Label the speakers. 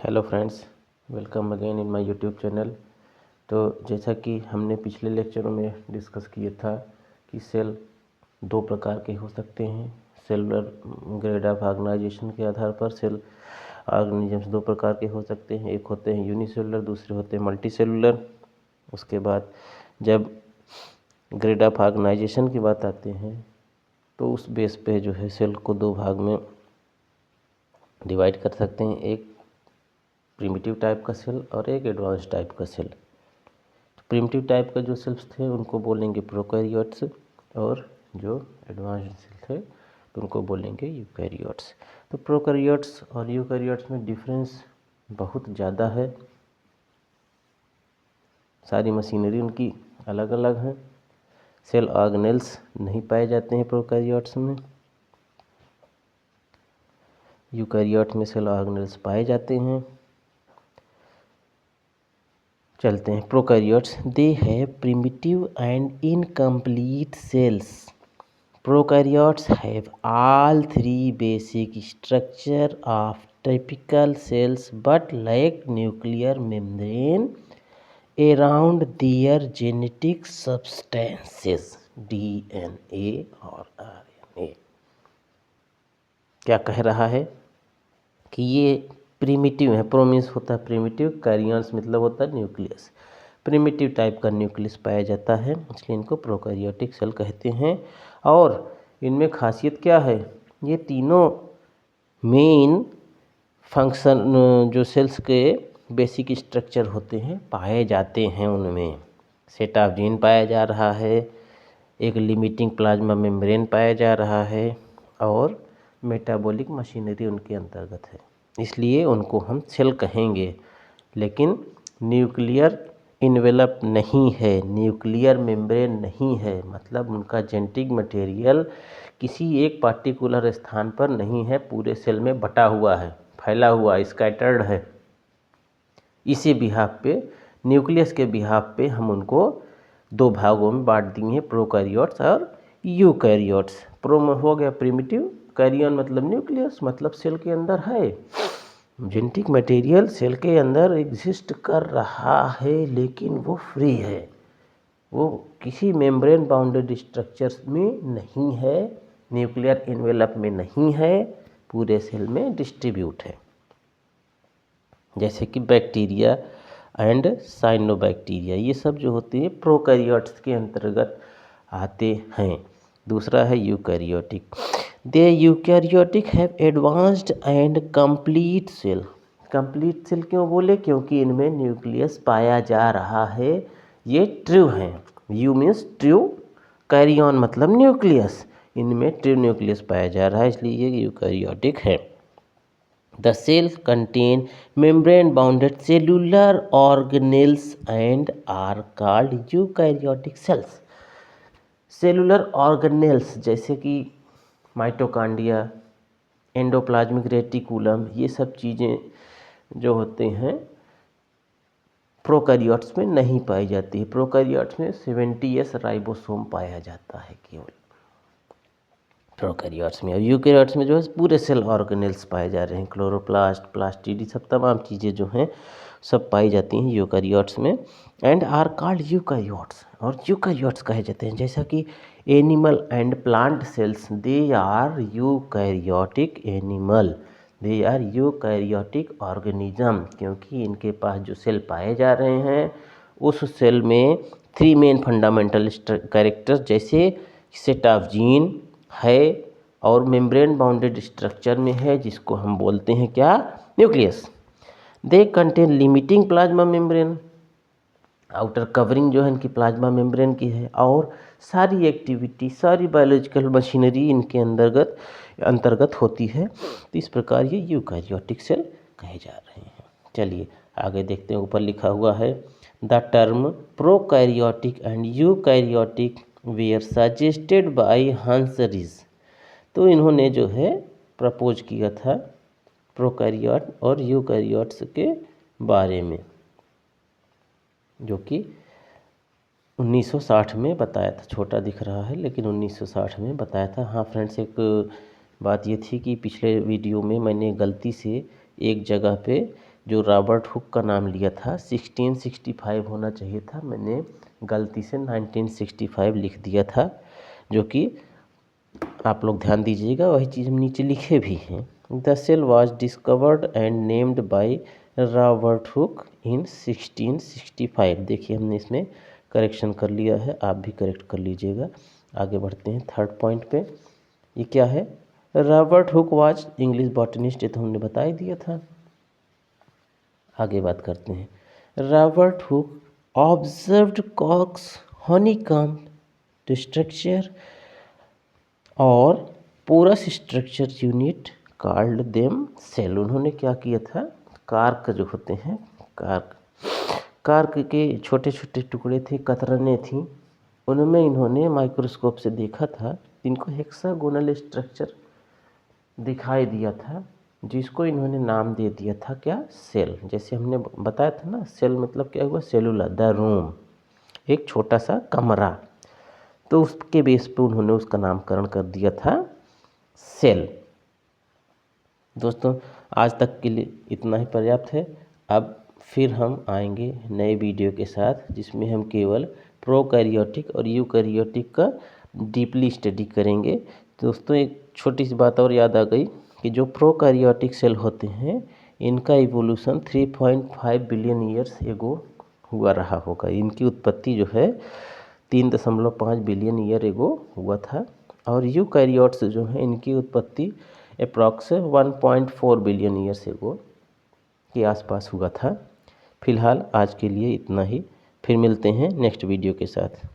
Speaker 1: Hello friends, welcome again in my YouTube channel. तो जैसा कि हमने पिछले लेक्चरों में डिस्कस किया था कि सेल दो प्रकार के हो सकते हैं। सेलुलर ग्रेड ऑफ ऑर्गेनाइजेशन के आधार पर सेल ऑर्गेनिजम्स दो प्रकार के हो सकते हैं। एक होते हैं यूनिसेलुलर, दूसरे होते हैं मल्टी सेलुलर। उसके बाद जब ग्रेड ऑफ ऑर्गेनाइजेशन की बात आते हैं तो उस बेस पे जो है सेल को दो भाग में डिवाइड कर सकते हैं, एक प्रिमिटिव टाइप का सेल और एक एडवांस टाइप का सेल। तो प्रिमिटिव टाइप का जो सेल्स थे उनको बोलेंगे प्रोकैरियोट्स, और जो एडवांस सेल थे तो उनको बोलेंगे यूकैरियोट्स। तो प्रोकैरियोट्स और यूकैरियोट्स में डिफरेंस बहुत ज़्यादा है। सारी मशीनरी उनकी अलग अलग है। सेल ऑर्गेनेल्स नहीं पाए जाते हैं प्रोकैरियोट्स में, यूकैरियोट में सेल ऑर्गेनेल्स पाए जाते हैं। चलते हैं prokaryotes. They have primitive and incomplete cells. Prokaryotes have all three basic structure of typical cells but lack nuclear membrane around their genetic substances DNA और RNA। क्या कह रहा है कि ये प्रिमिटिव है। प्रोमिस होता है प्रिमिटिव, कैरियंस मतलब होता है न्यूक्लियस। प्रिमिटिव टाइप का न्यूक्लियस पाया जाता है, इसलिए इनको प्रोकैरियोटिक सेल कहते हैं। और इनमें खासियत क्या है, ये तीनों मेन फंक्शन जो सेल्स के बेसिक स्ट्रक्चर होते हैं पाए जाते हैं। उनमें सेट ऑफ जीन पाया जा रहा है, एक लिमिटिंग प्लाज्मा मेम्ब्रेन पाया जा रहा है और मेटाबॉलिक मशीनरी उनके अंतर्गत है, इसलिए उनको हम सेल कहेंगे। लेकिन न्यूक्लियर इन्वेलप नहीं है, न्यूक्लियर मेम्ब्रेन नहीं है, मतलब उनका जेनेटिक मटेरियल किसी एक पार्टिकुलर स्थान पर नहीं है, पूरे सेल में बटा हुआ है, फैला हुआ, स्कैटर्ड है। इसी बिहाफ पे, न्यूक्लियस के बिहाफ पे हम उनको दो भागों में बांट दिए हैं, प्रोकैरियोट्स और यूकैरियोट्स। प्रो हो गया प्रिमिटिव, कैरियन मतलब न्यूक्लियस, मतलब सेल के अंदर है, जेनेटिक मटेरियल सेल के अंदर एग्जिस्ट कर रहा है, लेकिन वो फ्री है, वो किसी मेम्ब्रेन बाउंडेड स्ट्रक्चर्स में नहीं है, न्यूक्लियर इन्वेलप में नहीं है, पूरे सेल में डिस्ट्रीब्यूट है। जैसे कि बैक्टीरिया एंड साइनोबैक्टीरिया, ये सब जो होते हैं प्रोकैरियोट्स के अंतर्गत आते हैं। दूसरा है eukaryotic. They eukaryotic have advanced and complete cell. Complete cell क्यों बोले, क्योंकि इनमें न्यूक्लियस पाया जा रहा है, ये ट्रू हैं। यू मीन्स ट्रू, कैरियन मतलब न्यूक्लियस, इनमें ट्रू न्यूक्लियस पाया जा रहा है, इसलिए ये यूकैरियोटिक है। The cells contain membrane-bounded cellular organelles and are called eukaryotic cells. Cellular organelles जैसे कि माइटोकॉन्ड्रिया, एंडोप्लाज्मिक रेटिकुलम, ये सब चीज़ें जो होते हैं प्रोकैरियोट्स में नहीं पाई जाती है। प्रोकैरियोट्स में 70S राइबोसोम पाया जाता है केवल प्रोकैरियोट्स में, और यूकैरियोट्स में जो है पूरे सेल ऑर्गेनेल्स पाए जा रहे हैं, क्लोरोप्लास्ट, प्लास्टिडी, सब तमाम चीज़ें जो हैं सब पाई जाती हैं यूकैरियोट्स में। एंड आर कॉल्ड यूकैरियोट्स, और यूकैरियोट्स कहे जाते हैं। जैसा कि animal and plant cells, they are eukaryotic animal, they are eukaryotic organism, क्योंकि इनके पास जो सेल पाए जा रहे हैं उस सेल में थ्री मेन फंडामेंटल कैरेक्टर्स जैसे सेट ऑफ जीन है और मेम्ब्रेन बाउंडेड स्ट्रक्चर में है, जिसको हम बोलते हैं क्या, nucleus. They contain limiting plasma membrane, outer covering जो है इनकी प्लाज्मा मेम्ब्रेन की है, और सारी एक्टिविटी, सारी बायोलॉजिकल मशीनरी इनके अंतर्गत होती है। तो इस प्रकार ये यूकैरियोटिक सेल कहे जा रहे हैं। चलिए आगे देखते हैं, ऊपर लिखा हुआ है the term prokaryotic and eukaryotic were suggested by Hans Ris. तो इन्होंने जो है प्रपोज किया था प्रोकैरियोट और यूकैरियोट्स के बारे में, जो कि 1960 में बताया था। छोटा दिख रहा है लेकिन 1960 में बताया था। हाँ फ्रेंड्स, एक बात ये थी कि पिछले वीडियो में मैंने गलती से एक जगह पे जो रॉबर्ट हुक का नाम लिया था 1665 होना चाहिए था, मैंने गलती से 1965 लिख दिया था, जो कि आप लोग ध्यान दीजिएगा, वही चीज़ हम नीचे लिखे भी हैं। The cell was discovered and named by Robert Hooke in 1665। देखिए हमने इसमें करेक्शन कर लिया है, आप भी करेक्ट कर लीजिएगा। आगे बढ़ते हैं थर्ड पॉइंट पे। ये क्या है? Robert Hooke was English botanist, ये तो हमने बता ही दिया था। आगे बात करते हैं। Robert Hooke observed cork's honeycomb structure और porous structure unit called them cell. उन्होंने क्या किया था? कार्क जो होते हैं, कार्क के छोटे छोटे टुकड़े थे, कतरने थी, उनमें इन्होंने माइक्रोस्कोप से देखा था, इनको हेक्सागोनल स्ट्रक्चर दिखाई दिया था, जिसको इन्होंने नाम दे दिया था क्या? सेल। जैसे हमने बताया था ना, सेल मतलब क्या हुआ? सेलुलर, द रूम, एक छोटा सा कमरा, तो उसके बेस पे उन्होंने उसका नामकरण कर दिया था सेल। दोस्तों आज तक के लिए इतना ही पर्याप्त है। अब फिर हम आएंगे नए वीडियो के साथ, जिसमें हम केवल प्रोकैरियोटिक और यूकैरियोटिक का डीपली स्टडी करेंगे। दोस्तों एक छोटी सी बात और याद आ गई कि जो प्रोकैरियोटिक सेल होते हैं, इनका इवोल्यूशन 3.5 बिलियन ईयर्स एगो हुआ रहा होगा। इनकी उत्पत्ति जो है 3.5 बिलियन ईयर एगो हुआ था, और यूकैरियोट्स जो हैं इनकी उत्पत्ति अप्रॉक्स 1.4 बिलियन ईयर्स एगो के आसपास हुआ था। फिलहाल आज के लिए इतना ही, फिर मिलते हैं नेक्स्ट वीडियो के साथ।